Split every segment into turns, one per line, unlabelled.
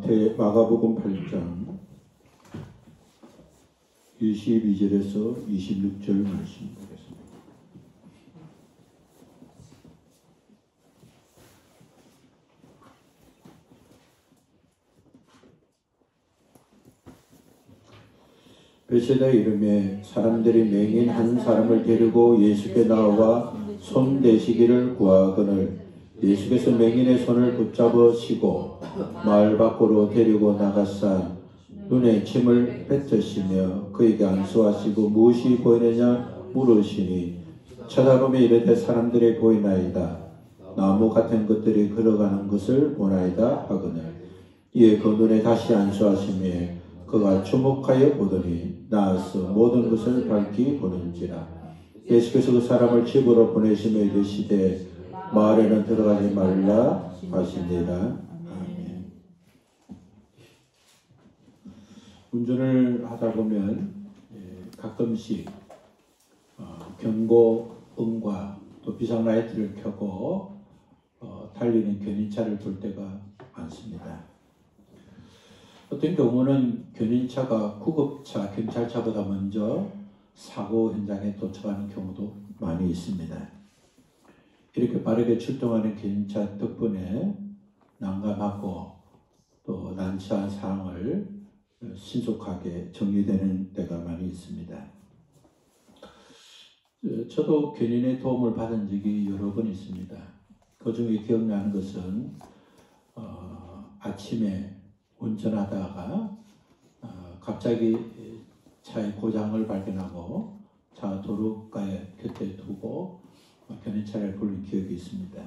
마가복음 8장 22절에서 26절 말씀 보겠습니다. 베세다 이름에 사람들이 맹인 한 사람을 데리고 예수께 나와 손 대시기를 구하거늘 예수께서 맹인의 손을 붙잡으시고 마을 밖으로 데리고 나가사 눈에 침을 뱉으시며 그에게 안수하시고 무엇이 보이느냐 물으시니 쳐다보며 이르되 사람들이 보이나이다. 나무 같은 것들이 걸어가는 것을 보나이다 하거늘 이에 그 눈에 다시 안수하시며 그가 주목하여 보더니 나아서 모든 것을 밝히 보는지라. 예수께서 그 사람을 집으로 보내시며 이르시되 마을에는 들어가지 말라 하시니라. 아멘. 운전을 하다 보면 가끔씩 경고음과 또 비상라이트를 켜고 달리는 견인차를 볼 때가 많습니다. 어떤 경우는 견인차가 구급차, 경찰차보다 먼저 사고 현장에 도착하는 경우도 많이 있습니다. 이렇게 빠르게 출동하는 견인차 덕분에 난감하고 또 난처한 상황을 신속하게 정리되는 때가 많이 있습니다. 저도 견인의 도움을 받은 적이 여러 번 있습니다. 그 중에 기억나는 것은 아침에 운전하다가 갑자기 차의 고장을 발견하고 차 도로가에 곁에 두고 견인차를 부른 기억이 있습니다.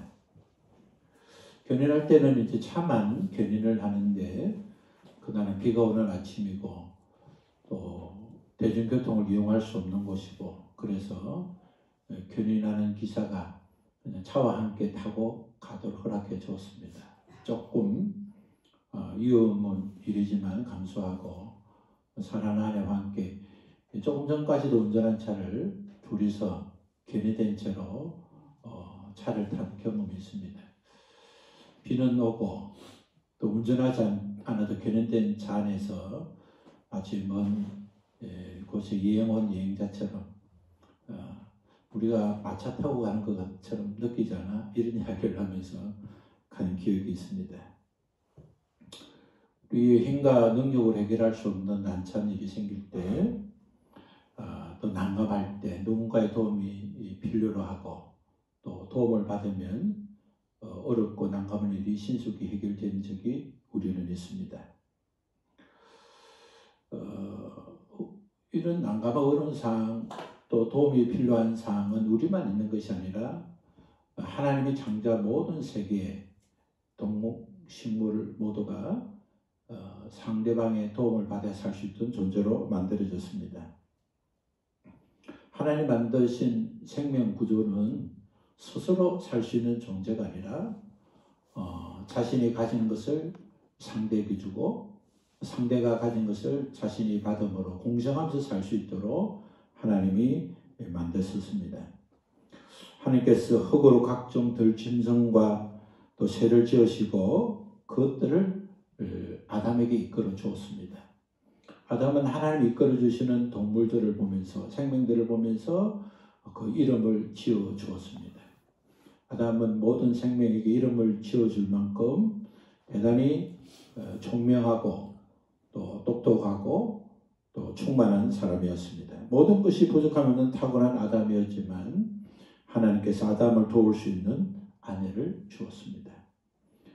견인할 때는 이제 차만 견인을 하는데 그날은 비가 오는 아침이고 또 대중교통을 이용할 수 없는 곳이고 그래서 견인하는 기사가 그냥 차와 함께 타고 가도록 허락해 주었습니다. 조금 위험은 일이지만 감수하고 사랑하는 아내와 함께 조금 전까지도 운전한 차를 둘이서 견인된 채로 차를 탄 경험이 있습니다. 비는 오고 또 운전하지 않아도 견인된 차 안에서 마치 먼 곳에 여행 온 여행자처럼 우리가 마차 타고 가는 것처럼 느끼지 않아? 이런 이야기를 하면서 가는 기억이 있습니다. 우리의 힘과 능력으로 해결할 수 없는 난처한 일이 생길 때 또 난감할 때 누군가의 도움이 필요로 하고 또 도움을 받으면 어렵고 난감한 일이 신속히 해결된 적이 우리는 있습니다. 이런 난감하고 어려운 상황 또 도움이 필요한 상황은 우리만 있는 것이 아니라 하나님이 창조한 모든 세계의 동물, 식물 모두가 상대방의 도움을 받아 살 수 있던 존재로 만들어졌습니다. 하나님 만드신 생명 구조는 스스로 살 수 있는 존재가 아니라 자신이 가진 것을 상대에게 주고 상대가 가진 것을 자신이 받음으로 공생하면서 살 수 있도록 하나님이 만드셨습니다. 하나님께서 흙으로 각종 들짐승과 또 새를 지으시고 그것들을 아담에게 이끌어 주었습니다. 아담은 하나님이 이끌어 주시는 동물들을 보면서 생명들을 보면서 그 이름을 지어 주었습니다. 아담은 모든 생명에게 이름을 지어 줄 만큼 대단히 총명하고 또 똑똑하고 또 충만한 사람이었습니다. 모든 것이 부족하면 타고난 아담이었지만 하나님께서 아담을 도울 수 있는 아내를 주었습니다.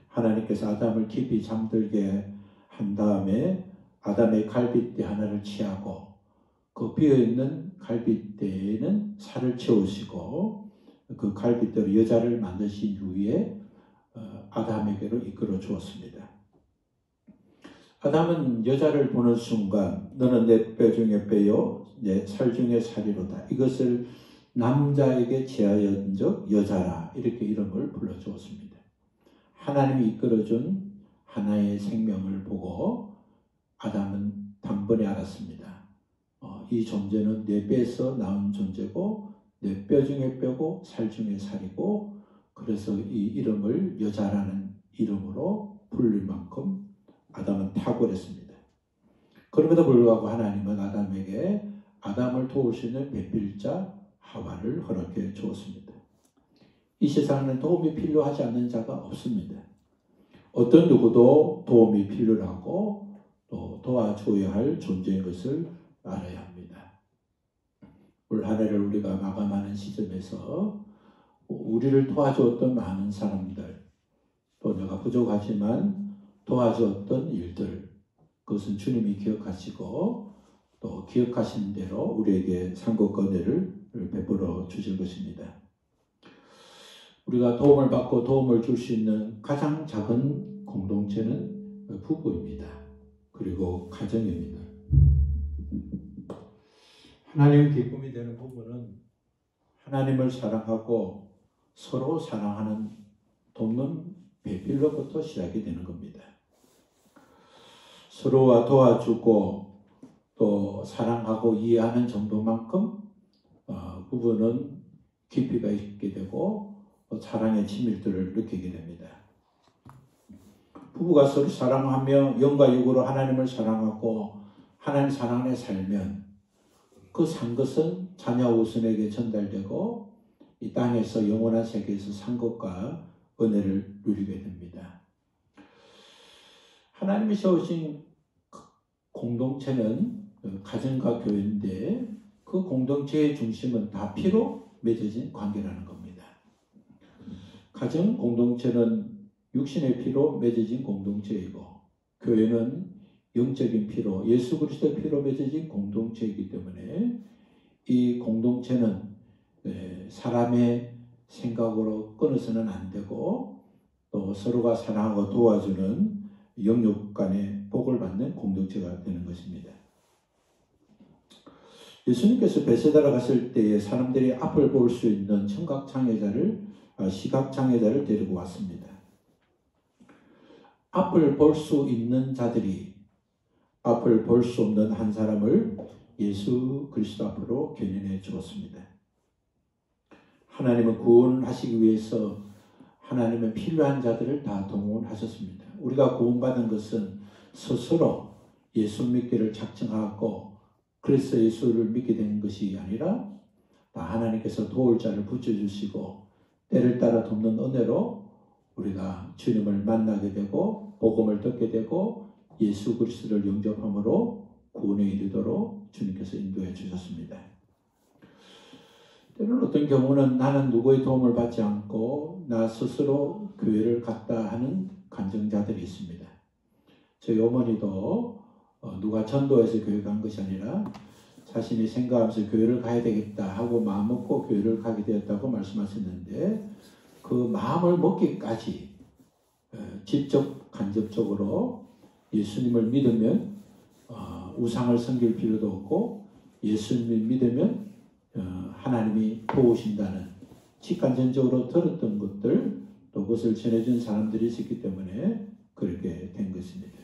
하나님께서 아담을 깊이 잠들게 한 다음에 아담의 갈빗대 하나를 취하고 그 비어있는 갈빗대에는 살을 채우시고 그 갈빗대로 여자를 만드신 후에 아담에게로 이끌어 주었습니다. 아담은 여자를 보는 순간 너는 내 뼈 중에 뼈요 내 살 중에 살이로다. 이것을 남자에게 제하여적 여자라 이렇게 이름을 불러주었습니다. 하나님이 이끌어준 하나의 생명을 보고 아담은 단번에 알았습니다. 이 존재는 내 뼈에서 나온 존재고 내 뼈 중에 뼈고 살 중에 살이고 그래서 이 이름을 여자라는 이름으로 불릴 만큼 아담은 탁월했습니다. 그럼에도 불구하고 하나님은 아담에게 아담을 도울 수 있는 배필자 하와를 허락해 주었습니다. 이 세상에는 도움이 필요하지 않는 자가 없습니다. 어떤 누구도 도움이 필요하고 또 도와줘야 할 존재인 것을 알아야 합니다. 올 한 해를 우리가 마감하는 시점에서 우리를 도와주었던 많은 사람들, 또 내가 부족하지만 도와주었던 일들, 그것은 주님이 기억하시고 또 기억하신 대로 우리에게 상급과 은혜를 베풀어 주실 것입니다. 우리가 도움을 받고 도움을 줄 수 있는 가장 작은 공동체는 부부입니다. 그리고 가정입니다. 하나님 기쁨이 되는 부부는 하나님을 사랑하고 서로 사랑하는 돕는 배필로부터 시작이 되는 겁니다. 서로와 도와주고 또 사랑하고 이해하는 정도만큼 부부는 깊이가 있게 되고 사랑의 친밀도를 느끼게 됩니다. 부부가 서로 사랑하며 영과 육으로 하나님을 사랑하고 하나님 사랑 안에 살면 그 산 것은 자녀 우선에게 전달되고 이 땅에서 영원한 세계에서 산 것과 은혜를 누리게 됩니다. 하나님이 세우신 공동체는 가정과 교회인데 그 공동체의 중심은 다 피로 맺어진 관계라는 겁니다. 가정 공동체는 육신의 피로 맺어진 공동체이고 교회는 영적인 피로 예수 그리스도의 피로 맺어진 공동체이기 때문에 이 공동체는 사람의 생각으로 끊어서는 안 되고 또 서로가 사랑하고 도와주는 영육 간의 복을 받는 공동체가 되는 것입니다. 예수님께서 베세다로 갔을 때에 사람들이 앞을 볼 수 있는 시각장애자를 데리고 왔습니다. 앞을 볼 수 있는 자들이 앞을 볼 수 없는 한 사람을 예수 그리스도 앞으로 견인해 주었습니다. 하나님은 구원하시기 위해서 하나님은 필요한 자들을 다 동원하셨습니다. 우리가 구원받은 것은 스스로 예수 믿기를 작정하고 그래서 예수를 믿게 된 것이 아니라 다 하나님께서 도울 자를 붙여주시고 때를 따라 돕는 은혜로 우리가 주님을 만나게 되고 복음을 듣게 되고 예수 그리스도를 영접함으로 구원에 이르도록 주님께서 인도해 주셨습니다. 때로는 어떤 경우는 나는 누구의 도움을 받지 않고 나 스스로 교회를 갔다 하는 간증자들이 있습니다. 저희 어머니도 누가 전도해서 교회 간 것이 아니라 자신이 생각하면서 교회를 가야 되겠다 하고 마음먹고 교회를 가게 되었다고 말씀하셨는데 그 마음을 먹기까지 직접 간접적으로 예수님을 믿으면 우상을 섬길 필요도 없고 예수님을 믿으면 하나님이 도우신다는 직간접적으로 들었던 것들 또 그것을 전해준 사람들이 있었기 때문에 그렇게 된 것입니다.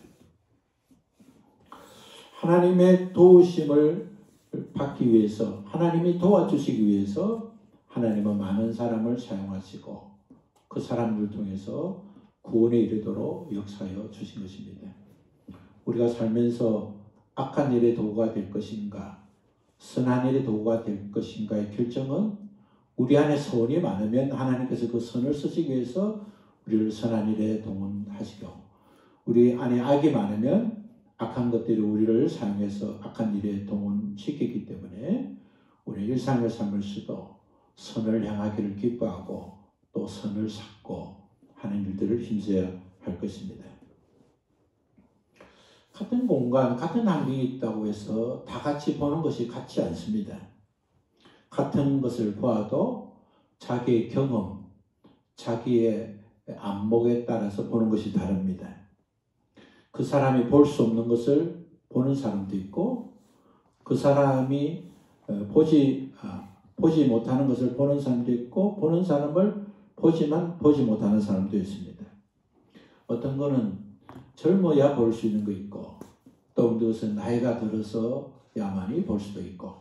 하나님의 도우심을 받기 위해서 하나님이 도와주시기 위해서 하나님은 많은 사람을 사용하시고 그 사람들을 통해서 구원에 이르도록 역사하여 주신 것입니다. 우리가 살면서 악한 일의 도구가 될 것인가 선한 일의 도구가 될 것인가의 결정은 우리 안에 선이 많으면 하나님께서 그 선을 쓰시기 위해서 우리를 선한 일에 동원하시고 우리 안에 악이 많으면 악한 것들이 우리를 사용해서 악한 일에 동원시키기 때문에 우리 일상의 삶을 쓰도 선을 향하기를 기뻐하고 또 선을 찾고 하는 일들을 힘써야 할 것입니다. 같은 공간, 같은 환경이 있다고 해서 다 같이 보는 것이 같지 않습니다. 같은 것을 보아도 자기의 경험, 자기의 안목에 따라서 보는 것이 다릅니다. 그 사람이 볼 수 없는 것을 보는 사람도 있고 그 사람이 보지 못하는 것을 보는 사람도 있고 보는 사람을 보지만 보지 못하는 사람도 있습니다. 어떤 거는 젊어야 볼 수 있는 거 있고 또 어떤 것은 나이가 들어서야만이 볼 수도 있고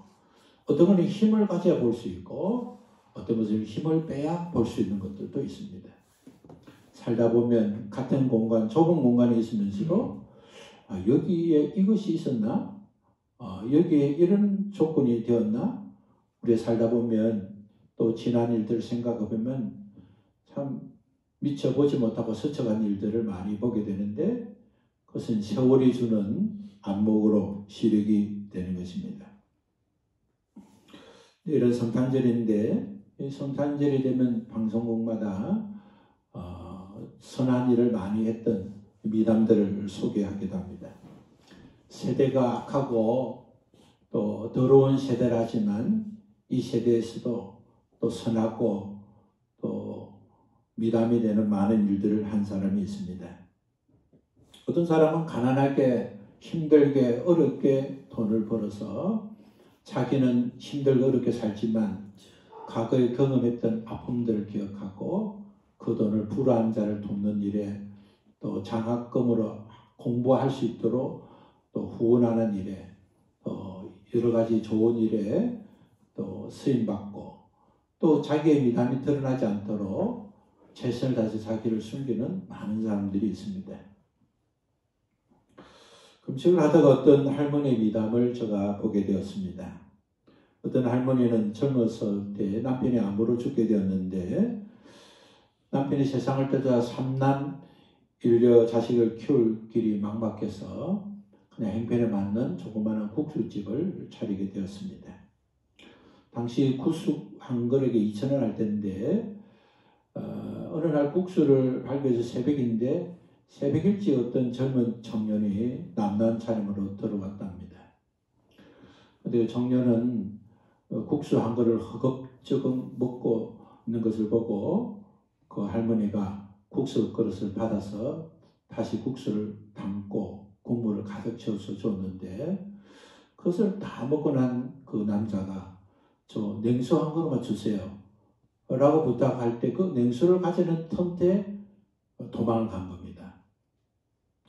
어떤 것은 힘을 가져야 볼 수 있고 어떤 것은 힘을 빼야 볼 수 있는 것들도 있습니다. 살다 보면 같은 공간, 좁은 공간에 있으면서도 여기에 이것이 있었나? 여기에 이런 조건이 되었나? 우리 살다 보면 또 지난 일들을 생각해 보면 참 미처 보지 못하고 스쳐간 일들을 많이 보게 되는데 그것은 세월이 주는 안목으로 시력이 되는 것입니다. 이런 성탄절인데 이 성탄절이 되면 방송국마다 선한 일을 많이 했던 미담들을 소개하기도 합니다. 세대가 악하고 또 더러운 세대라지만 이 세대에서도 또 선하고 또 미담이 되는 많은 일들을 한 사람이 있습니다. 어떤 사람은 가난하게 힘들게 어렵게 돈을 벌어서 자기는 힘들고 어렵게 살지만 과거에 경험했던 아픔들을 기억하고 그 돈을 불우한 자를 돕는 일에 또 장학금으로 공부할 수 있도록 또 후원하는 일에 또 여러 가지 좋은 일에 또 쓰임받고 또 자기의 미담이 드러나지 않도록 최선을 다해서 자기를 숨기는 많은 사람들이 있습니다. 금식을 하다가 어떤 할머니의 미담을 제가 보게 되었습니다. 어떤 할머니는 젊었을 때 남편이 암으로 죽게 되었는데 남편이 세상을 떠나 3남 1녀 자식을 키울 길이 막막해서 그냥 행편에 맞는 조그마한 국수집을 차리게 되었습니다. 당시 국수 한 그릇에 2,000원 할 때인데 어느 날 국수를 발견해서 새벽인데 새벽일찍 어떤 젊은 청년이 남다른 차림으로 들어왔답니다. 그런데 청년은 국수 한 그릇을 허겁지겁 먹고 있는 것을 보고 그 할머니가 국수 그릇을 받아서 다시 국수를 담고 국물을 가득 채워서 줬는데 그것을 다 먹고 난 그 남자가 저 냉수 한 그릇만 주세요 라고 부탁할 때 그 냉수를 가지는 틈에 도망을 간 겁니다.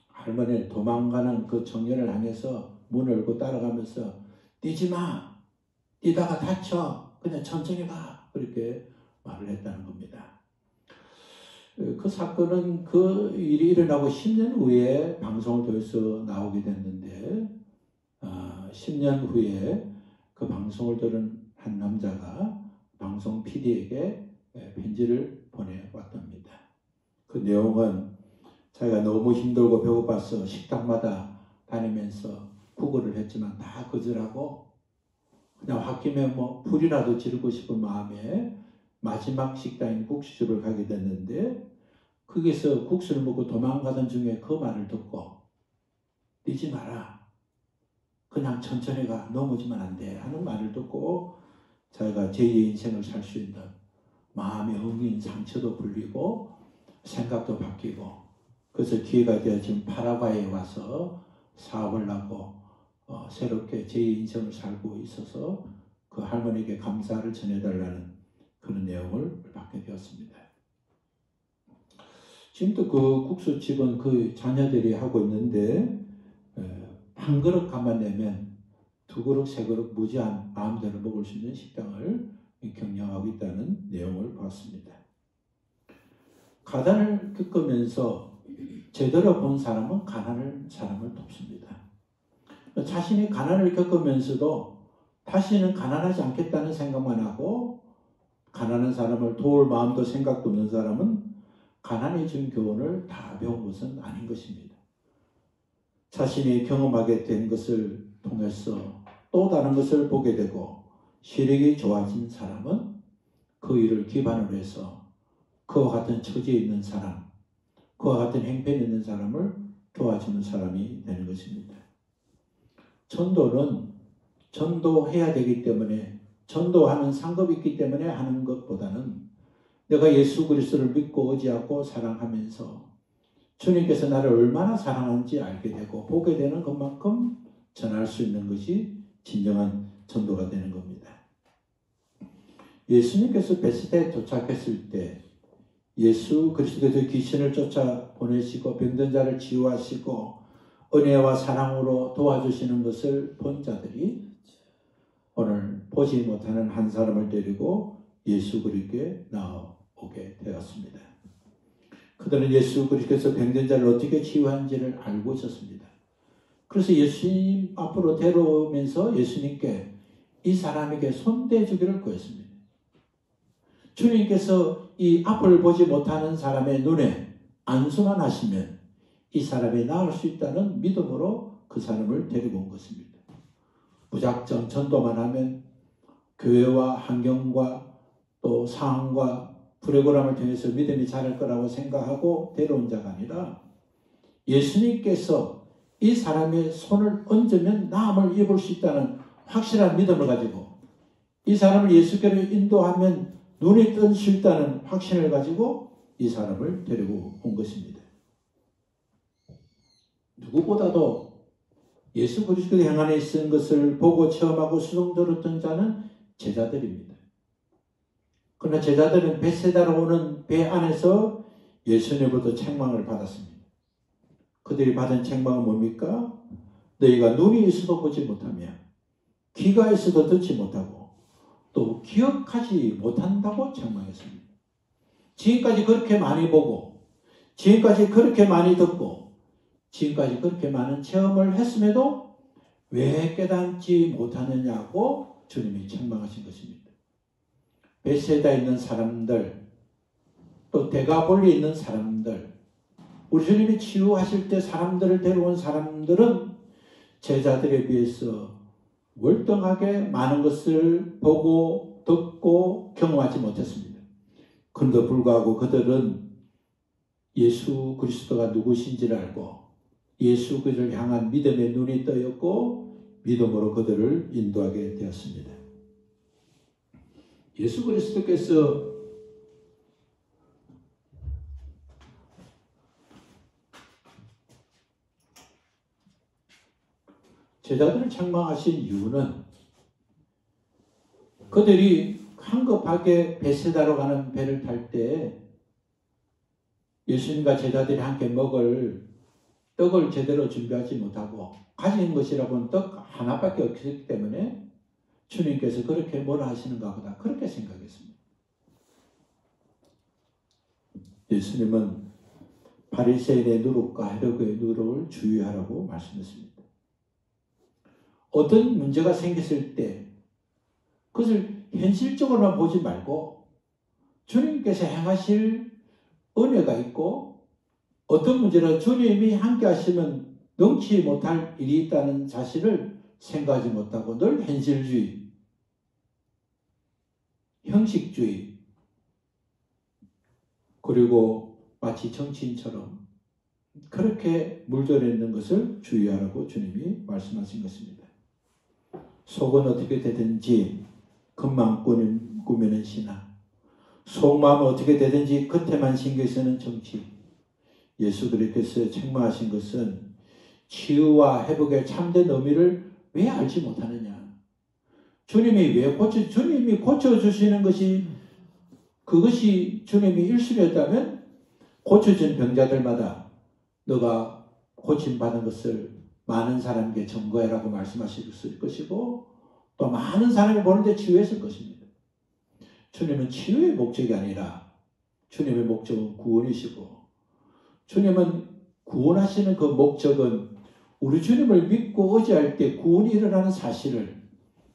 할머니는 도망가는 그 청년을 향해서 문을 열고 따라가면서 뛰지 마! 뛰다가 다쳐! 그냥 천천히 가! 그렇게 말을 했다는 겁니다. 그 사건은 그 일이 일어나고 10년 후에 방송을 통해서 나오게 됐는데 10년 후에 그 방송을 들은 한 남자가 방송 PD에게 편지를 보내왔답니다. 그 내용은 자기가 너무 힘들고 배고파서 식당마다 다니면서 구걸을 했지만 다 거절하고 그냥 홧김에 불이라도 지르고 싶은 마음에 마지막 식당인 국수집을 가게 됐는데 거기서 국수를 먹고 도망가던 중에 그 말을 듣고 뛰지 마라. 그냥 천천히 가. 넘어지면 안 돼. 하는 말을 듣고 자기가 제2의 인생을 살 수 있는 마음의 엉인 상처도 풀리고 생각도 바뀌고 그래서 기회가 되어 지금 파라과이에 와서 사업을 하고 새롭게 제2의 인생을 살고 있어서 그 할머니에게 감사를 전해달라는 그런 내용을 받게 되었습니다. 지금도 그 국수집은 그 자녀들이 하고 있는데 한 그릇 값만 내면 2그릇, 3그릇 무제한 마음대로 먹을 수 있는 식당을 경영하고 있다는 내용을 봤습니다. 가난을 겪으면서 제대로 본 사람은 가난한 사람을 돕습니다. 자신이 가난을 겪으면서도 다시는 가난하지 않겠다는 생각만 하고 가난한 사람을 도울 마음도 생각도 없는 사람은 가난에 준 교훈을 다 배운 것은 아닌 것입니다. 자신이 경험하게 된 것을 통해서 또 다른 것을 보게 되고 시력이 좋아진 사람은 그 일을 기반으로 해서 그와 같은 처지에 있는 사람, 그와 같은 행편이 있는 사람을 도와주는 사람이 되는 것입니다. 전도는 전도해야 되기 때문에 전도하는 상급이 있기 때문에 하는 것보다는 내가 예수 그리스도를 믿고 의지하고 사랑하면서 주님께서 나를 얼마나 사랑하는지 알게 되고 보게 되는 것만큼 전할 수 있는 것이 진정한 전도가 되는 겁니다. 예수님께서 베스다에 도착했을 때 예수 그리스도께서 귀신을 쫓아 보내시고 병든 자를 치유하시고 은혜와 사랑으로 도와주시는 것을 본 자들이 오늘 보지 못하는 한 사람을 데리고 예수 그리스도께 나오게 되었습니다. 그들은 예수 그리스도께서 병든 자를 어떻게 치유하는지를 알고 있었습니다. 그래서 예수님 앞으로 데려오면서 예수님께 이 사람에게 손대주기를 구했습니다. 주님께서 이 앞을 보지 못하는 사람의 눈에 안수만 하시면 이 사람이 나을 수 있다는 믿음으로 그 사람을 데리고 온 것입니다. 무작정 전도만 하면 교회와 환경과 또 상황과 프로그램을 통해서 믿음이 자랄 거라고 생각하고 데려온 자가 아니라 예수님께서 이 사람의 손을 얹으면 나음을 입을 수 있다는 확실한 믿음을 가지고 이 사람을 예수께로 인도하면 눈이 뜰 수 있다는 확신을 가지고 이 사람을 데리고 온 것입니다. 누구보다도 예수 그리스도의 행 안에 있는 것을 보고 체험하고 수동 들었던 자는 제자들입니다. 그러나 제자들은 벳세다로 오는 배 안에서 예수님으로부터 책망을 받았습니다. 그들이 받은 책망은 뭡니까? 너희가 눈이 있어도 보지 못하며 귀가 있어도 듣지 못하고 또 기억하지 못한다고 책망했습니다. 지금까지 그렇게 많이 보고 지금까지 그렇게 많이 듣고 지금까지 그렇게 많은 체험을 했음에도 왜 깨닫지 못하느냐고 주님이 책망하신 것입니다. 벳세다에 있는 사람들, 또 데가볼리에 있는 사람들, 우리 주님이 치유하실 때 사람들을 데려온 사람들은 제자들에 비해서 월등하게 많은 것을 보고 듣고 경험하지 못했습니다. 그런데도 불구하고 그들은 예수 그리스도가 누구신지를 알고 예수 그리스도를 향한 믿음의 눈이 떠였고 믿음으로 그들을 인도하게 되었습니다. 예수 그리스도께서 제자들을 책망하신 이유는 그들이 황급하게 벳세다로 가는 배를 탈 때 예수님과 제자들이 함께 먹을 떡을 제대로 준비하지 못하고 가진 것이라고는 떡 하나밖에 없기 때문에 주님께서 그렇게 뭐라 하시는가 보다 그렇게 생각했습니다. 예수님은 바리새인의 누룩과 헤로드의 누룩을 주의하라고 말씀했습니다. 어떤 문제가 생겼을 때 그것을 현실적으로만 보지 말고 주님께서 행하실 은혜가 있고 어떤 문제를 주님이 함께 하시면 능치 못할 일이 있다는 사실을 생각하지 못하고 늘 현실주의, 형식주의, 그리고 마치 정치인처럼 그렇게 물들어 있는 것을 주의하라고 주님이 말씀하신 것입니다. 속은 어떻게 되든지 겉만 꾸미는 신앙, 속마음은 어떻게 되든지 겉에만 신경 쓰는 정치. 예수 그리스도께서 책망하신 것은 치유와 회복의 참된 의미를 왜 알지 못하느냐. 주님이 주님이 고쳐주시는 것이 그것이 주님이 1순위였다면 고쳐진 병자들마다 너가 고침받은 것을 많은 사람에게 전거해라고 말씀하실 것이고 또 많은 사람이 보는데 치유했을 것입니다. 주님은 치유의 목적이 아니라 주님의 목적은 구원이시고 주님은 구원하시는 그 목적은 우리 주님을 믿고 의지할 때 구원이 일어나는 사실을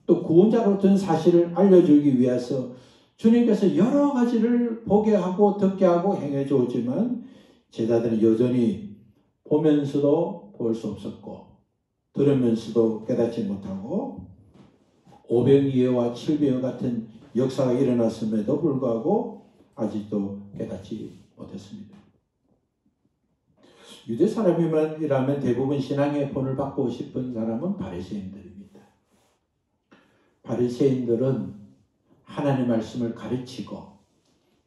또 구원자로 된 사실을 알려주기 위해서 주님께서 여러 가지를 보게 하고 듣게 하고 행해 주었지만 제자들은 여전히 보면서도 볼 수 없었고 들으면서도 깨닫지 못하고 오병이어와 칠병이어 같은 역사가 일어났음에도 불구하고 아직도 깨닫지 못했습니다. 유대 사람이라면 대부분 신앙의 본을 받고 싶은 사람은 바리새인들입니다. 바리새인들은 하나님의 말씀을 가르치고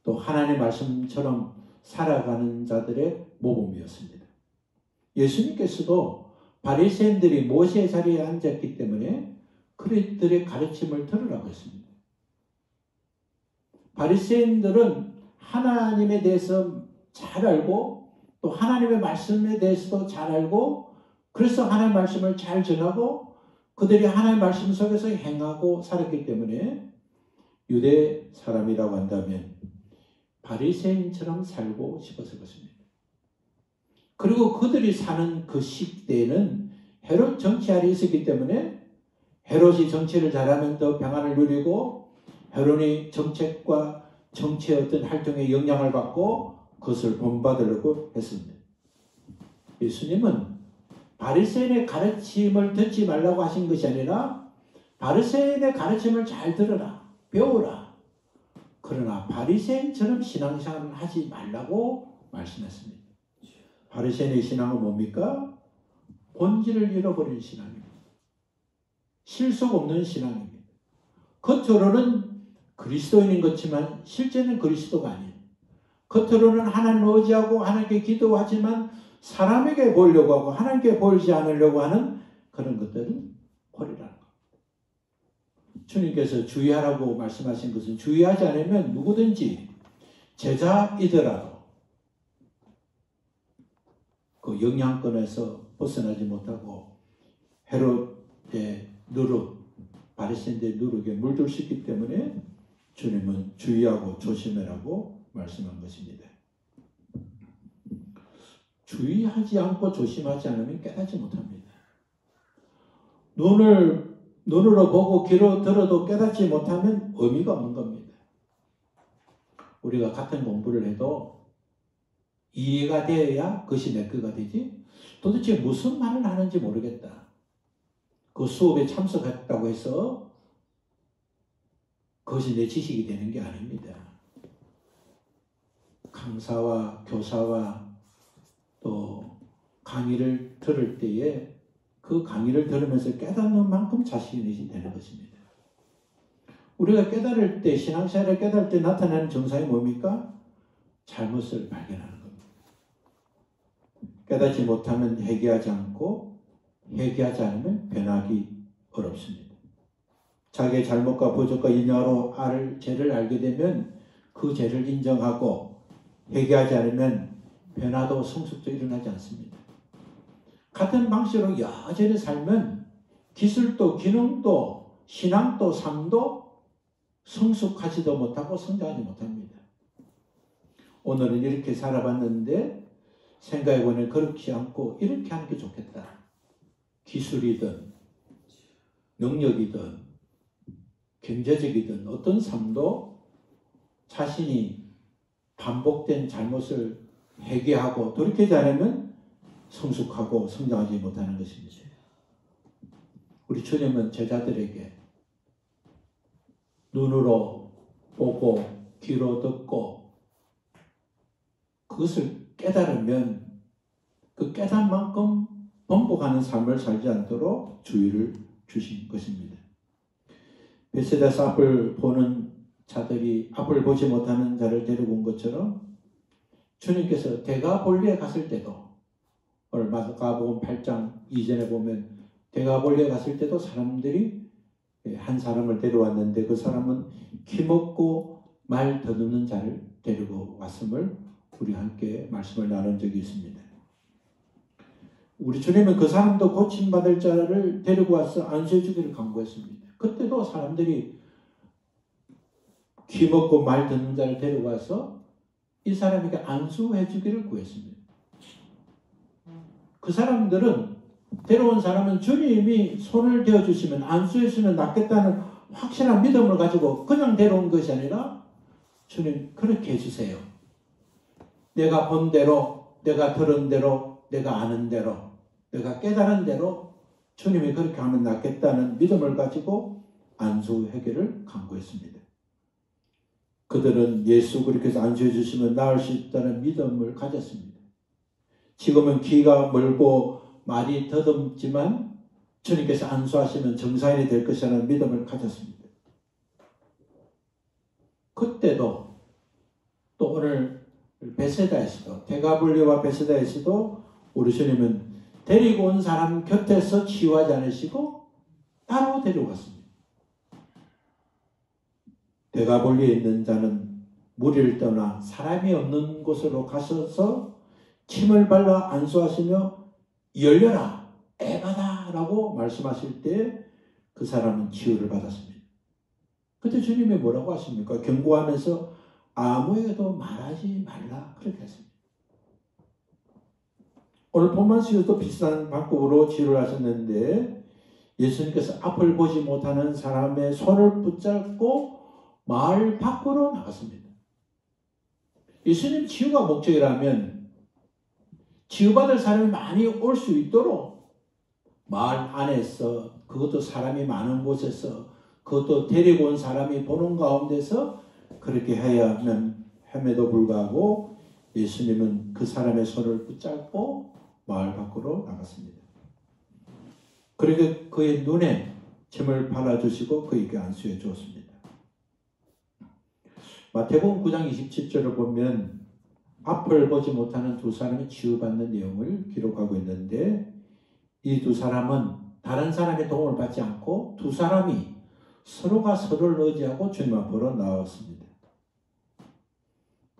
또 하나님의 말씀처럼 살아가는 자들의 모범이었습니다. 예수님께서도 바리새인들이 모세의 자리에 앉았기 때문에 그들의 가르침을 들으라고 했습니다. 바리새인들은 하나님에 대해서 잘 알고 또 하나님의 말씀에 대해서도 잘 알고 그래서 하나님의 말씀을 잘 전하고 그들이 하나님의 말씀 속에서 행하고 살았기 때문에 유대 사람이라고 한다면 바리새인처럼 살고 싶었을 것입니다. 그리고 그들이 사는 그 시대에는 헤롯 정치 아래 있었기 때문에 헤롯이 정치를 잘하면 더 평안을 누리고 헤롯이 정책과 정치의 어떤 활동에 영향을 받고 그것을 본받으려고 했습니다. 예수님은 바리새인의 가르침을 듣지 말라고 하신 것이 아니라 바리새인의 가르침을 잘 들어라, 배우라. 그러나 바리새인처럼 신앙생활을 하지 말라고 말씀했습니다. 바리새인의 신앙은 뭡니까? 본질을 잃어버린 신앙입니다. 실속 없는 신앙입니다. 겉으로는 그리스도인인 것지만 실제는 그리스도가 아니에요. 겉으로는 하나님을 의지하고 하나님께 기도하지만 사람에게 보이려고 하고 하나님께 보이지 않으려고 하는 그런 것들은 버리라는 겁니다. 주님께서 주의하라고 말씀하신 것은 주의하지 않으면 누구든지 제자이더라도 그 영향권에서 벗어나지 못하고 헤롯의 누룩, 바리새인의 누룩에 물들 수 있기 때문에 주님은 주의하고 조심하라고 말씀한 것입니다. 주의하지 않고 조심하지 않으면 깨닫지 못합니다. 눈으로 보고 귀로 들어도 깨닫지 못하면 의미가 없는 겁니다. 우리가 같은 공부를 해도 이해가 되어야 그것이 내 거가 되지. 도대체 무슨 말을 하는지 모르겠다. 그 수업에 참석했다고 해서 그것이 내 지식이 되는 게 아닙니다. 강사와 교사와 또 강의를 들을 때에 그 강의를 들으면서 깨닫는 만큼 자신이 되는 것입니다. 우리가 깨달을 때, 신앙생활을 깨달을 때 나타나는 증상이 뭡니까? 잘못을 발견하는 겁니다. 깨닫지 못하면 회개하지 않고 회개하지 않으면 변하기 어렵습니다. 자기의 잘못과 부족과 인여로 죄를 알게 되면 그 죄를 인정하고 회개하지 않으면 변화도 성숙도 일어나지 않습니다. 같은 방식으로 여전히 살면 기술도 기능도 신앙도 삶도 성숙하지도 못하고 성장하지 못합니다. 오늘은 이렇게 살아봤는데 생각해보니 그렇지 않고 이렇게 하는 게 좋겠다. 기술이든 능력이든 경제적이든 어떤 삶도 자신이 반복된 잘못을 회개하고 돌이키지 않으면 성숙하고 성장하지 못하는 것입니다. 우리 주님은 제자들에게 눈으로 보고 귀로 듣고 그것을 깨달으면 그 깨달만큼 번복하는 삶을 살지 않도록 주의를 주신 것입니다. 베세다에서 앞을 보는 자들이 앞을 보지 못하는 자를 데리고 온 것처럼 주님께서 데가볼리에 갔을 때도 오늘 마가복음 8장 이전에 보면 데가볼리에 갔을 때도 사람들이 한 사람을 데려왔는데 그 사람은 기먹고 말 더듬는 자를 데리고 왔음을 우리 함께 말씀을 나눈 적이 있습니다. 우리 주님은 그 사람도 고침받을 자를 데리고 와서 안수해 주기를 강구했습니다. 그때도 사람들이 기먹고 말 듣는 자를 데리고 와서 이 사람에게 안수해 주기를 구했습니다. 그 사람들은 데려온 사람은 주님이 손을 대어주시면 안수했으면 낫겠다는 확실한 믿음을 가지고 그냥 데려온 것이 아니라 주님 그렇게 해주세요. 내가 본 대로, 내가 들은 대로, 내가 아는 대로, 내가 깨달은 대로 주님이 그렇게 하면 낫겠다는 믿음을 가지고 안수 회개를 강구했습니다. 그들은 예수 그렇게 해서 안수해 주시면 나을 수 있다는 믿음을 가졌습니다. 지금은 귀가 멀고 말이 더듬지만 주님께서 안수하시면 정사인이 될 것이라는 믿음을 가졌습니다. 그때도 또 오늘 베세다에서도 데가볼리와 베세다에서도 우리 주님은 데리고 온 사람 곁에서 치유하지 않으시고 따로 데려갔습니다. 데가볼리에 있는 자는 무리를 떠나 사람이 없는 곳으로 가셔서 침을 발라 안수하시며 열려라 에바다 라고 말씀하실 때 그 사람은 치유를 받았습니다. 그때 주님이 뭐라고 하십니까? 경고하면서 아무에게도 말하지 말라 그렇게 했습니다. 오늘 본문에서도 비슷한 방법으로 치료를 하셨는데 예수님께서 앞을 보지 못하는 사람의 손을 붙잡고 마을 밖으로 나갔습니다. 예수님 치유가 목적이라면 치유받을 사람이 많이 올 수 있도록 마을 안에서, 그것도 사람이 많은 곳에서, 그것도 데리고 온 사람이 보는 가운데서 그렇게 해야 함에도 불구하고 예수님은 그 사람의 손을 붙잡고 마을 밖으로 나갔습니다. 그렇게 그의 눈에 침을 발라주시고 그에게 안수해 주었습니다. 마태복음 9장 27절을 보면 앞을 보지 못하는 두 사람이 치유받는 내용을 기록하고 있는데 이 두 사람은 다른 사람의 도움을 받지 않고 두 사람이 서로가 서로를 의지하고 주님 앞으로 나왔습니다.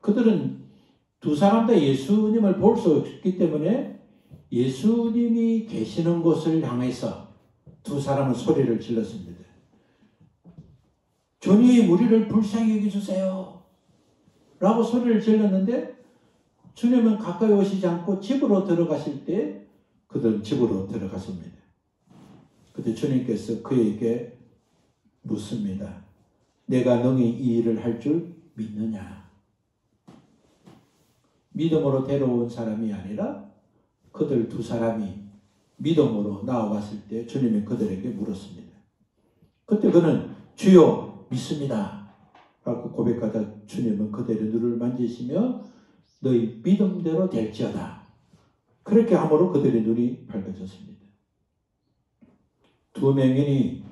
그들은 두 사람 다 예수님을 볼 수 없기 때문에 예수님이 계시는 곳을 향해서 두 사람은 소리를 질렀습니다. 주님, 우리를 불쌍히 여겨주세요 라고 소리를 질렀는데 주님은 가까이 오시지 않고 집으로 들어가실 때 그들은 집으로 들어갔습니다. 그때 주님께서 그에게 묻습니다. 내가 너희 이 일을 할 줄 믿느냐? 믿음으로 데려온 사람이 아니라 그들 두 사람이 믿음으로 나와봤을 때 주님이 그들에게 물었습니다. 그때 그는 주여 믿습니다 라고 고백하다 주님은 그들의 눈을 만지시며 너희 믿음대로 될지어다. 그렇게 함으로 그들의 눈이 밝아졌습니다. 두 맹인이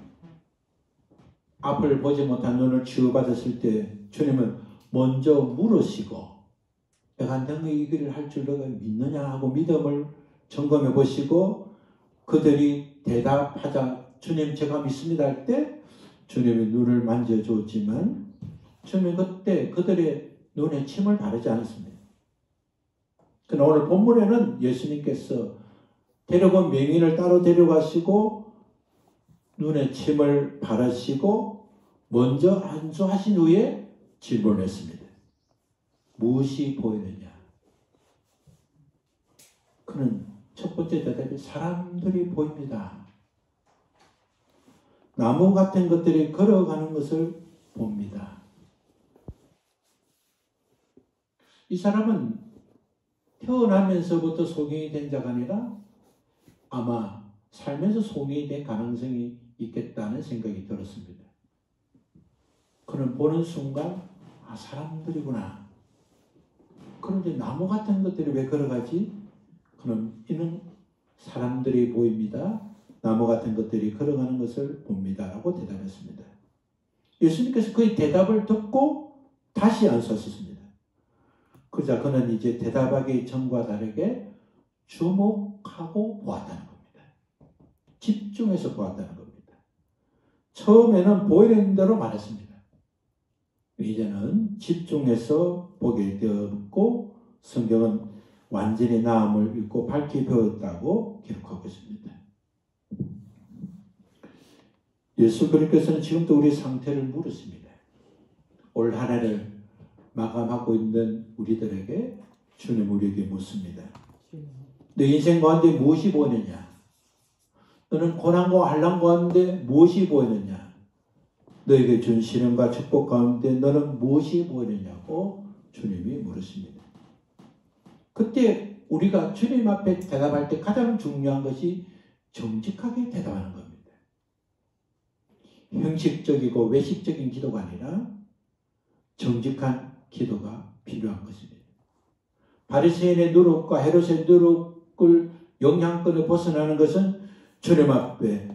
앞을 보지 못한 눈을 치유받았을 때 주님은 먼저 물으시고 내가 너희 이 길을 할 줄 너가 믿느냐 하고 믿음을 점검해 보시고 그들이 대답하자 주님 제가 믿습니다 할 때 주님이 눈을 만져주었지만 주님은 그때 그들의 눈에 침을 바르지 않았습니다. 그러나 오늘 본문에는 예수님께서 데려온 맹인을 따로 데려가시고 눈에 침을 바르시고 먼저 안수하신 후에 질문했습니다. 무엇이 보이느냐? 그는 첫 번째 대답이 사람들이 보입니다. 나무 같은 것들이 걸어가는 것을 봅니다. 이 사람은 태어나면서부터 소경이 된 자가 아니라 아마 살면서 소경이 된 가능성이 있겠다는 생각이 들었습니다. 그는 보는 순간 아 사람들이구나. 그런데 나무 같은 것들이 왜 걸어가지? 그럼 이는 사람들이 보입니다. 나무 같은 것들이 걸어가는 것을 봅니다. 라고 대답했습니다. 예수님께서 그의 대답을 듣고 다시 안수하셨습니다. 그러자 그는 이제 대답하기 전과 다르게 주목하고 보았다는 겁니다. 집중해서 보았다는 겁니다. 처음에는 보이는 대로 말했습니다. 이제는 집중해서 보게 되었고 성경은 완전히 나음을 읽고 밝히 배웠다고 기록하고 있습니다. 예수 그리스도께서는 지금도 우리 상태를 물으십니다. 올 한 해를 마감하고 있는 우리들에게 주님 우리에게 묻습니다. 너 인생 가운데 무엇이 보이느냐? 너는 고난과 환난 가운데 무엇이 보이느냐? 너에게 준 시련과 축복 가운데 너는 무엇이 보이느냐고 주님이 물으십니다. 그때 우리가 주님 앞에 대답할 때 가장 중요한 것이 정직하게 대답하는 겁니다. 형식적이고 외식적인 기도가 아니라 정직한 기도가 필요한 것입니다. 바리새인의 누룩과 헤롯의 누룩을 영향권을 벗어나는 것은 주님 앞에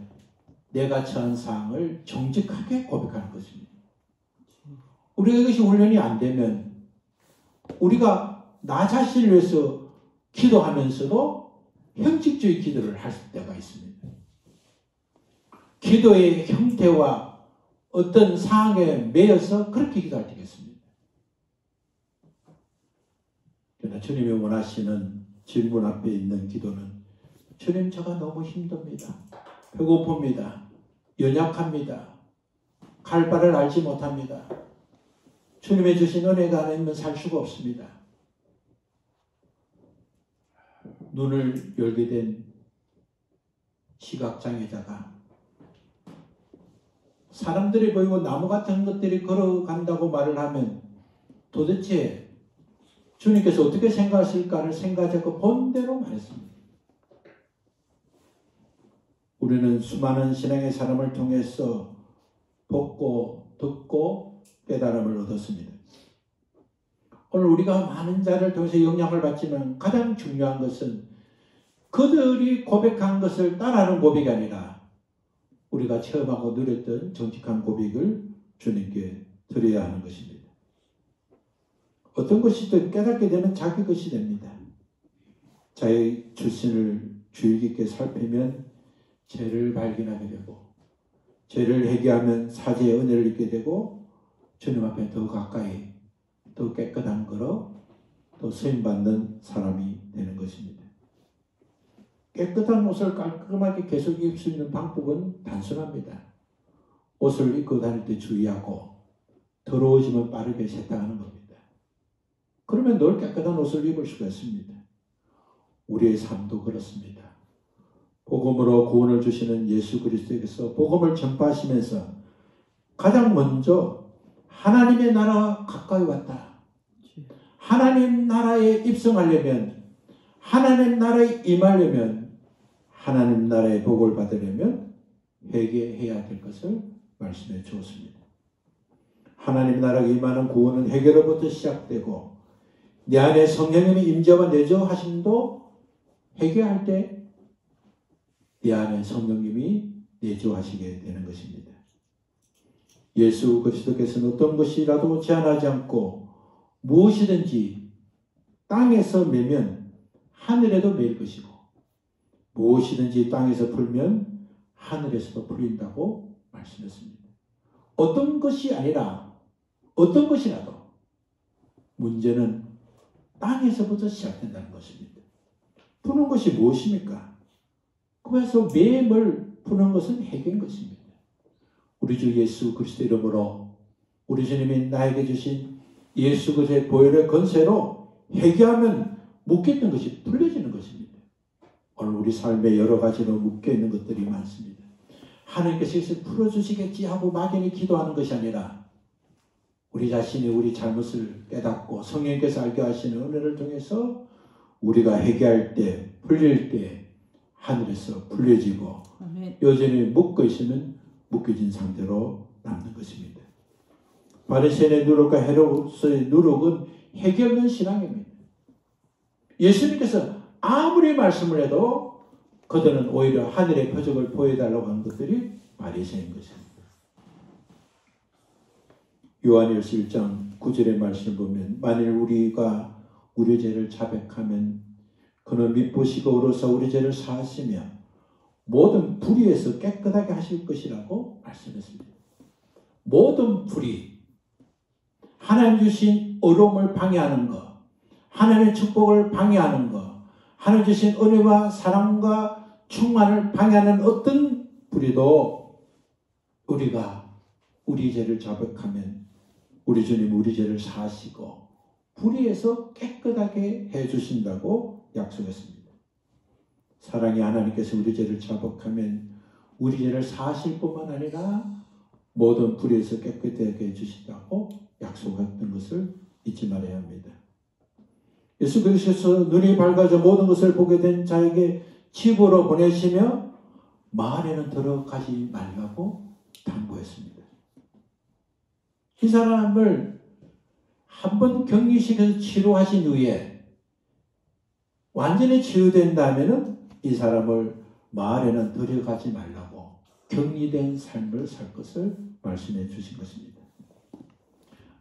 내가 처한 상황을 정직하게 고백하는 것입니다. 우리가 이것이 훈련이 안 되면 우리가 나 자신을 위해서 기도하면서도 형식주의 기도를 할 때가 있습니다. 기도의 형태와 어떤 상황에 매여서 그렇게 기도할 때가 있습니다. 그러나 주님이 원하시는 질문 앞에 있는 기도는 주님 제가 너무 힘듭니다. 배고픕니다. 연약합니다. 갈 바를 알지 못합니다. 주님의 주신 은혜가 아니면 살 수가 없습니다. 눈을 열게 된 시각장애자가 사람들이 보이고 나무 같은 것들이 걸어간다고 말을 하면 도대체 주님께서 어떻게 생각하실까를 생각하고 본대로 말했습니다. 우리는 수많은 신앙의 사람을 통해서 보고 듣고 깨달음을 얻었습니다. 오늘 우리가 많은 자를 통해서 영향을 받지만 가장 중요한 것은 그들이 고백한 것을 따라하는 고백이 아니라 우리가 체험하고 누렸던 정직한 고백을 주님께 드려야 하는 것입니다. 어떤 것이든 깨닫게 되면 자기 것이 됩니다. 자기 출신을 주의 깊게 살피면 죄를 발견하게 되고 죄를 회개하면 사죄의 은혜를 입게 되고 주님 앞에 더 가까이 더 깨끗한 거로 또 쓰임받는 사람이 되는 것입니다. 깨끗한 옷을 깔끔하게 계속 입을 수 있는 방법은 단순합니다. 옷을 입고 다닐 때 주의하고 더러워지면 빠르게 세탁하는 겁니다. 그러면 늘 깨끗한 옷을 입을 수가 있습니다. 우리의 삶도 그렇습니다. 복음으로 구원을 주시는 예수 그리스도께서 복음을 전파하시면서 가장 먼저 하나님의 나라 가까이 왔다. 하나님 나라에 입성하려면 하나님 나라에 임하려면 하나님 나라의 복을 받으려면 회개해야 될 것을 말씀해 주었습니다. 하나님 나라에 임하는 구원은 회개로부터 시작되고 내 안에 성령님의 임재와 내주하심도 회개할 때 내 안에 성령님이 내주하시게 되는 것입니다. 예수 그리스도께서는 어떤 것이라도 제한하지 않고 무엇이든지 땅에서 매면 하늘에도 매일 것이고 무엇이든지 땅에서 풀면 하늘에서도 풀린다고 말씀했습니다. 어떤 것이 아니라 어떤 것이라도 문제는 땅에서부터 시작된다는 것입니다. 푸는 것이 무엇입니까? 그래서 매임을 푸는 것은 해결인 것입니다. 우리 주 예수 그리스도 이름으로 우리 주님이 나에게 주신 예수 그리스도의 보혈의 권세로 회개하면 묶여있는 것이 풀려지는 것입니다. 오늘 우리 삶에 여러 가지로 묶여있는 것들이 많습니다. 하나님께서 이것을 풀어주시겠지 하고 막연히 기도하는 것이 아니라 우리 자신이 우리 잘못을 깨닫고 성령께서 알게 하시는 은혜를 통해서 우리가 회개할 때 풀릴 때 하늘에서 풀려지고 아멘. 여전히 묶어있으면 묶여진 상태로 남는 것입니다. 바리새인의 누룩과 헤롯의 누룩은 해결 없는 신앙입니다. 예수님께서 아무리 말씀을 해도 그들은 오히려 하늘의 표적을 보여달라고 하는 것들이 바리새인 것입니다. 요한일서 1장 9절의 말씀을 보면 만일 우리가 우리 죄를 자백하면 그는 미쁘시고 의로서 우리 죄를 사하시며 모든 불의에서 깨끗하게 하실 것이라고 말씀했습니다. 모든 불의, 하나님 주신 의로움을 방해하는 것, 하나님의 축복을 방해하는 것, 하나님 주신 은혜와 사랑과 충만을 방해하는 어떤 불의도 우리가 우리 죄를 자백하면 우리 주님 우리 죄를 사하시고 불의에서 깨끗하게 해주신다고 약속했습니다. 사랑의 하나님께서 우리 죄를 자복하면 우리 죄를 사하실 뿐만 아니라 모든 불의에서 깨끗하게 해주신다고 약속했던 것을 잊지 말아야 합니다. 예수 그리스도께서 눈이 밝아져 모든 것을 보게 된 자에게 집으로 보내시며 마을에는 들어가지 말라고 당부했습니다. 이 사람을 한번 격리시켜서 치료하신 후에 완전히 치유된다면 이 사람을 마을에는 들어가지 말라고 격리된 삶을 살 것을 말씀해 주신 것입니다.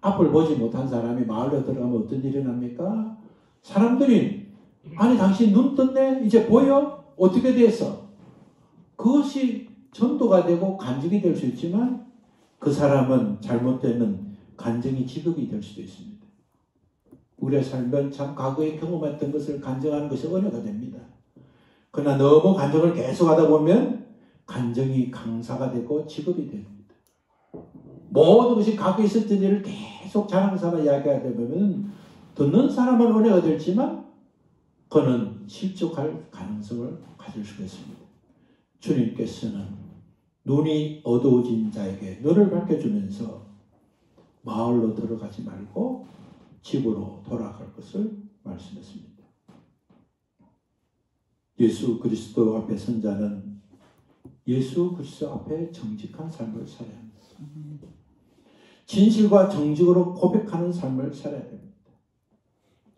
앞을 보지 못한 사람이 마을로 들어가면 어떤 일이 납니까? 사람들이 아니 당신 눈 떴네? 이제 보여? 어떻게 됐어? 그것이 전도가 되고 간증이 될 수 있지만 그 사람은 잘못되면 간증이 직업이 될 수도 있습니다. 우리의 삶은 참 과거에 경험했던 것을 간증하는 것이 은혜가 됩니다. 그러나 너무 간증을 계속하다 보면 간증이 강사가 되고 직업이 됩니다. 모든 것이 과거에 있었던 일을 계속 자랑 삼아 이야기하다 보면 듣는 사람은 은혜가 될지만 그는 복음은 실족할 가능성을 가질 수가 있습니다. 주님께서는 눈이 어두워진 자에게 너를 밝혀주면서 마을로 들어가지 말고 집으로 돌아갈 것을 말씀했습니다. 예수 그리스도 앞에 선 자는 예수 그리스도 앞에 정직한 삶을 살아야 합니다. 진실과 정직으로 고백하는 삶을 살아야 됩니다.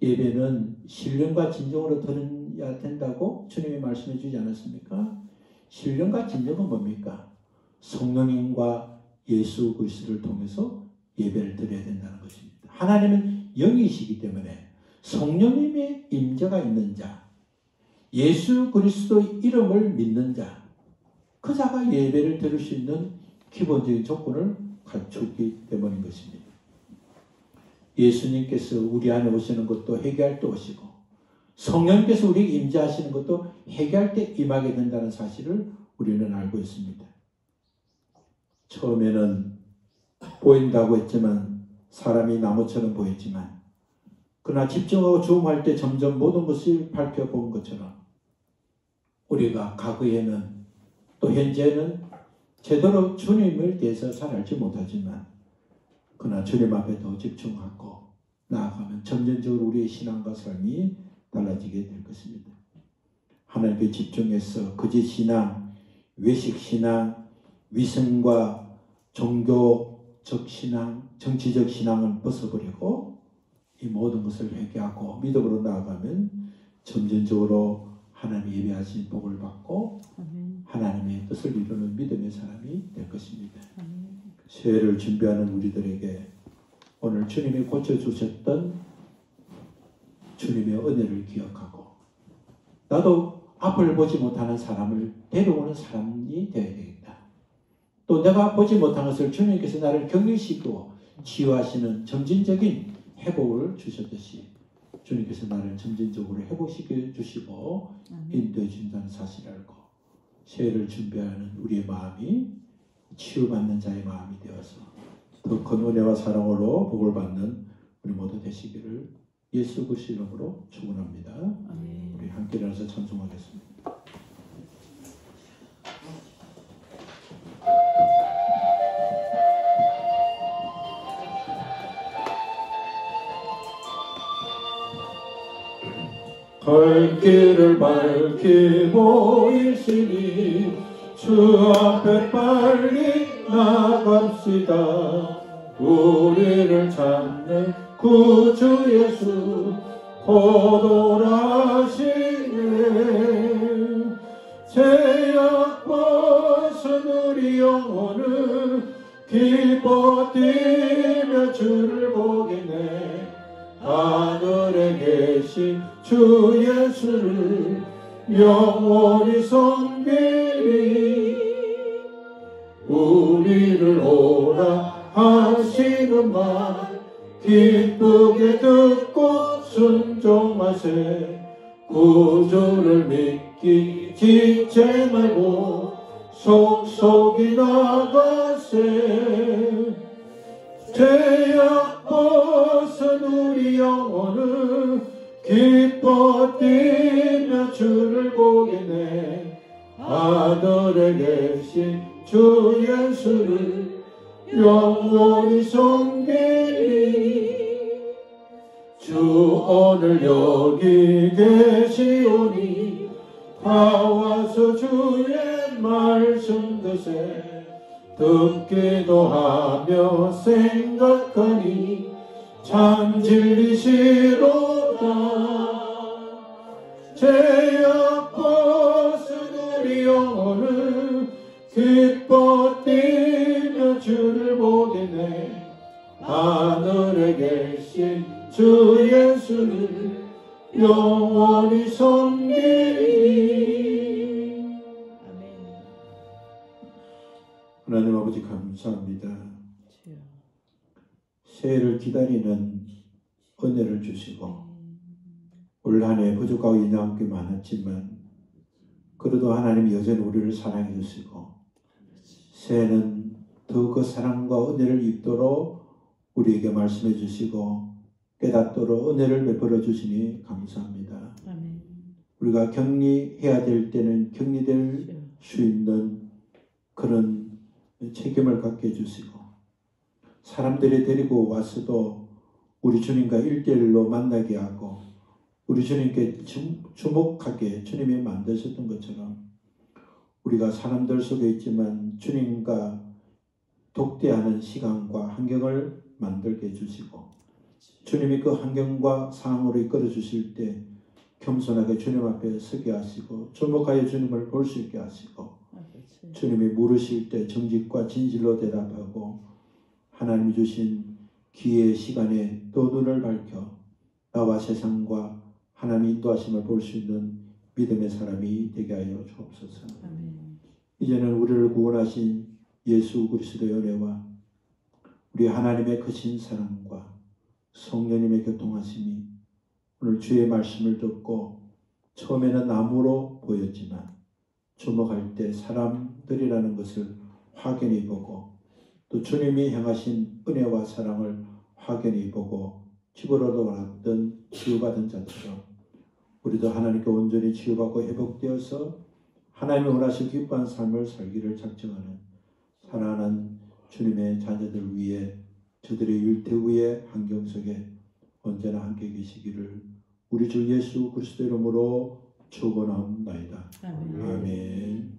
예배는 신령과 진정으로 드려야 된다고 주님이 말씀해 주지 않았습니까? 신령과 진정은 뭡니까? 성령님과 예수 그리스도를 통해서 예배를 드려야 된다는 것입니다. 하나님은 영이시기 때문에 성령님의 임재가 있는 자, 예수 그리스도의 이름을 믿는 자, 그 자가 예배를 드릴 수 있는 기본적인 조건을 갖추기 때문인 것입니다. 예수님께서 우리 안에 오시는 것도 회개할 때 오시고 성령께서 우리에게 임재하시는 것도 회개할 때 임하게 된다는 사실을 우리는 알고 있습니다. 처음에는 보인다고 했지만 사람이 나무처럼 보였지만 그러나 집중하고 주음할 때 점점 모든 것을 밝혀본 것처럼 우리가 과거에는 또 현재는 제대로 주님을 대해서 잘 알지 못하지만 그러나 주님 앞에 더 집중하고 나아가면 점진적으로 우리의 신앙과 삶이 달라지게 될 것입니다. 하나님께 집중해서 거짓 신앙, 외식 신앙, 위선과 종교적 신앙, 정치적 신앙을 벗어버리고 이 모든 것을 회개하고 믿음으로 나아가면 점진적으로 하나님 예배하신 복을 받고 하나님의 뜻을 이루는 믿음의 사람이 될 것입니다. 새해를 준비하는 우리들에게 오늘 주님이 고쳐주셨던 주님의 은혜를 기억하고 나도 앞을 보지 못하는 사람을 데려오는 사람이 되어야 되겠다. 또 내가 보지 못한 것을 주님께서 나를 격려시키고 치유하시는 점진적인 회복을 주셨듯이 주님께서 나를 점진적으로 회복시켜 주시고 인도해 준다는 사실을 알고 새해를 준비하는 우리의 마음이 치유받는 자의 마음이 되어서 더 큰 은혜와 사랑으로 복을 받는 우리 모두 되시기를 예수 그리스도 이름으로 축원합니다. 우리 함께 일어나서 찬송하겠습니다. 갈 길을 밝히고 일시니 주 앞에 빨리 나갑시다. 우리를 찾는 구주 예수 곧 오라시네. 죄악 벗은 우리 영혼은 기뻐 뛰며 주를 보겠네. 하늘에 계신 주 예수를 영원히 섬기리. 우리를 오라 하시는 말 기쁘게 듣고 순종하세. 구주를 믿기 지체 말고 속속이 나가세. 죄악 벗은 우리 영혼은 기뻐 뛰며 주를 보겠네. 하늘에 계신 주 예수를 영원히 섬기리. 주 오늘 여기 계시오니 다 와서 주의 말씀 드세. 듣기도 하며 생각하니 참 진리시로다. 죄악 벗은 우리 영혼은 기뻐 뛰며 주를 보겠네. 하늘에 계신 주 예수를 영원히 섬기리. 하나님 아버지 감사합니다. 새해를 기다리는 은혜를 주시고 올 한 해 부족하고 인내한 게 많았지만 그래도 하나님 여전히 우리를 사랑해 주시고 새해는 더 그 사랑과 은혜를 입도록 우리에게 말씀해 주시고 깨닫도록 은혜를 베풀어 주시니 감사합니다. 우리가 격리해야 될 때는 격리될 수 있는 그런 책임을 갖게 해주시고, 사람들이 데리고 와서도 우리 주님과 1대1로 만나게 하고 우리 주님께 주목하게 주님이 만드셨던 것처럼 우리가 사람들 속에 있지만 주님과 독대하는 시간과 환경을 만들게 해주시고, 주님이 그 환경과 상황으로 이끌어 주실 때 겸손하게 주님 앞에 서게 하시고 주목하여 주님을 볼 수 있게 하시고, 주님이 물으실 때 정직과 진실로 대답하고 하나님이 주신 기회의 시간에 또 눈을 밝혀 나와 세상과 하나님의 인도하심을 볼 수 있는 믿음의 사람이 되게 하여 주옵소서. 이제는 우리를 구원하신 예수 그리스도의 은혜와 우리 하나님의 크신 사랑과 성령님의 교통하심이 오늘 주의 말씀을 듣고 처음에는 나무로 보였지만 주목할 때 사람들이라는 것을 확연히 보고 또 주님이 행하신 은혜와 사랑을 확연히 보고 집으로 돌아왔던 치유받은 자처럼 우리도 하나님께 온전히 치유받고 회복되어서 하나님이 원하시는 기뻐한 삶을 살기를 작정하는 사랑하는 주님의 자녀들 위해 저들의 율태후의 환경 속에 언제나 함께 계시기를 우리 주 예수 그리스도 이름으로 축원하옵나이다. 아멘.